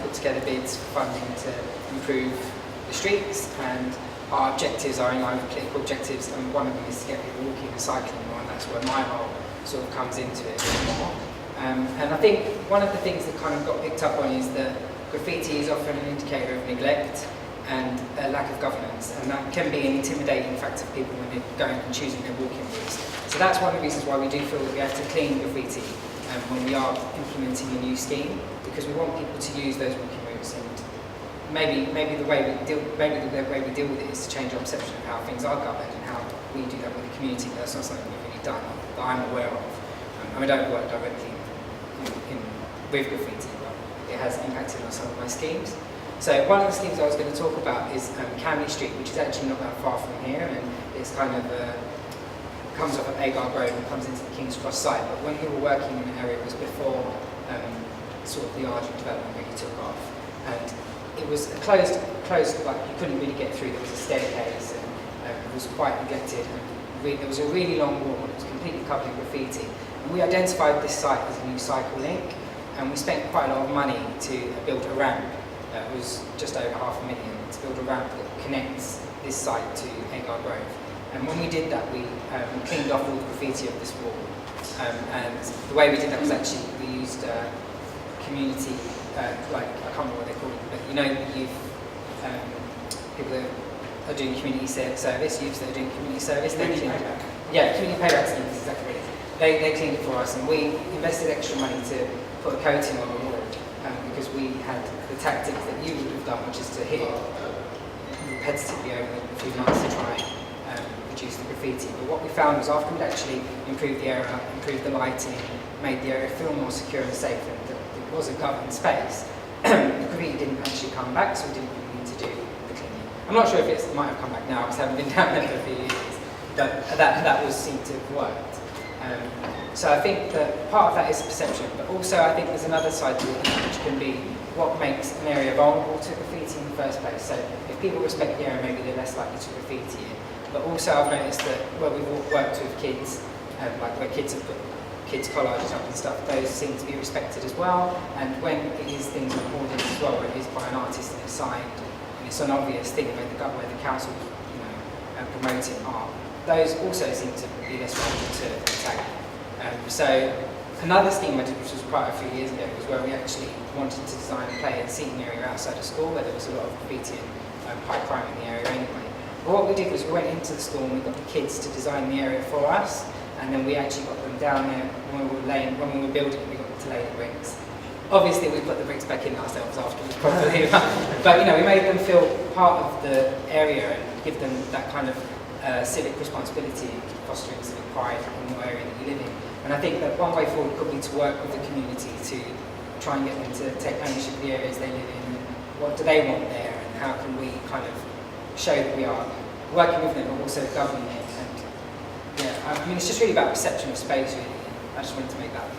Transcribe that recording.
put together bids for funding to improve the streets, and our objectives are in line with political objectives, and one of them is to get people walking and cycling more, and that's where my role sort of comes into it a bit more. And I think one of the things that kind of got picked up on is that graffiti is often an indicator of neglect and a lack of governance, and that can be an intimidating factor for people when they're going and choosing their walking routes. So that's one of the reasons why we do feel that we have to clean graffiti when we are implementing a new scheme, because we want people to use those walking routes, and maybe the way we deal with it is to change our perception of how things are governed and how we do that with the community. That's not something we've really done that I'm aware of, and we don't work directly with graffiti, but it has impacted on some of my schemes. So one of the schemes I was going to talk about is Camden Street, which is actually not that far from here, and it's kind of comes off of Agar Road and comes into the King's Cross site. But when we were working in the area, it was before sort of the Argent development really took off, and it was closed, like you couldn't really get through. There was a staircase, and it was quite neglected. And there was a really long wall, and it was completely covered in graffiti. And we identified this site as a new cycle link, and we spent quite a lot of money to build a ramp. It was just over $500,000 to build a ramp that connects this site to Agar Grove. And when we did that, we cleaned off all the graffiti of this wall. And the way we did that was actually, we used community, like, I can't remember what they call it, but you know, youth, people that are doing community service, youths that are doing community service. Community payback. Yeah, community payback scheme is exactly what it is. They cleaned it for us, and we invested extra money to put a coating on the wall, because we had the tactics that you would have done, which is to hit it repetitively over a few months to try and reduce the graffiti. But what we found was after we'd actually improved the area, improved the lighting, made the area feel more secure and safe, and that it was a governed space, the graffiti didn't actually come back, so we didn't really need to do the cleaning. I'm not sure if it might have come back now, because I haven't been down there for a few years, but that was seemed to have worked. So I think that part of that is perception, but also I think there's another side to it, which can be what makes an area vulnerable to graffiti in the first place. So if people respect the area, maybe they're less likely to graffiti it. But also I've noticed that where we've worked with kids, like where kids have put kids' collages up and stuff, those seem to be respected as well. And when it is things on hoardings as well, where it is by an artist and it's signed, and it's an obvious thing where the council, promoting art, those also seem to be less likely to tag. So another scheme I did, which was quite a few years ago, was where we actually wanted to design a play and seating area outside of school, where there was a lot of graffiti and high crime in the area anyway. But what we did was we went into the school and we got the kids to design the area for us, and then we actually got them down there when we were building it. We got them to lay the bricks. Obviously, we put the bricks back in ourselves afterwards, probably, but we made them feel part of the area and give them that kind of civic responsibility, fostering civic pride in the area that you live in. And I think that one way forward could be to work with the community to try and get them to take ownership of the areas they live in, and what do they want there, and how can we kind of show that we are working with them but also governing it. And yeah, I mean, it's just really about perception of space, really. I just wanted to make that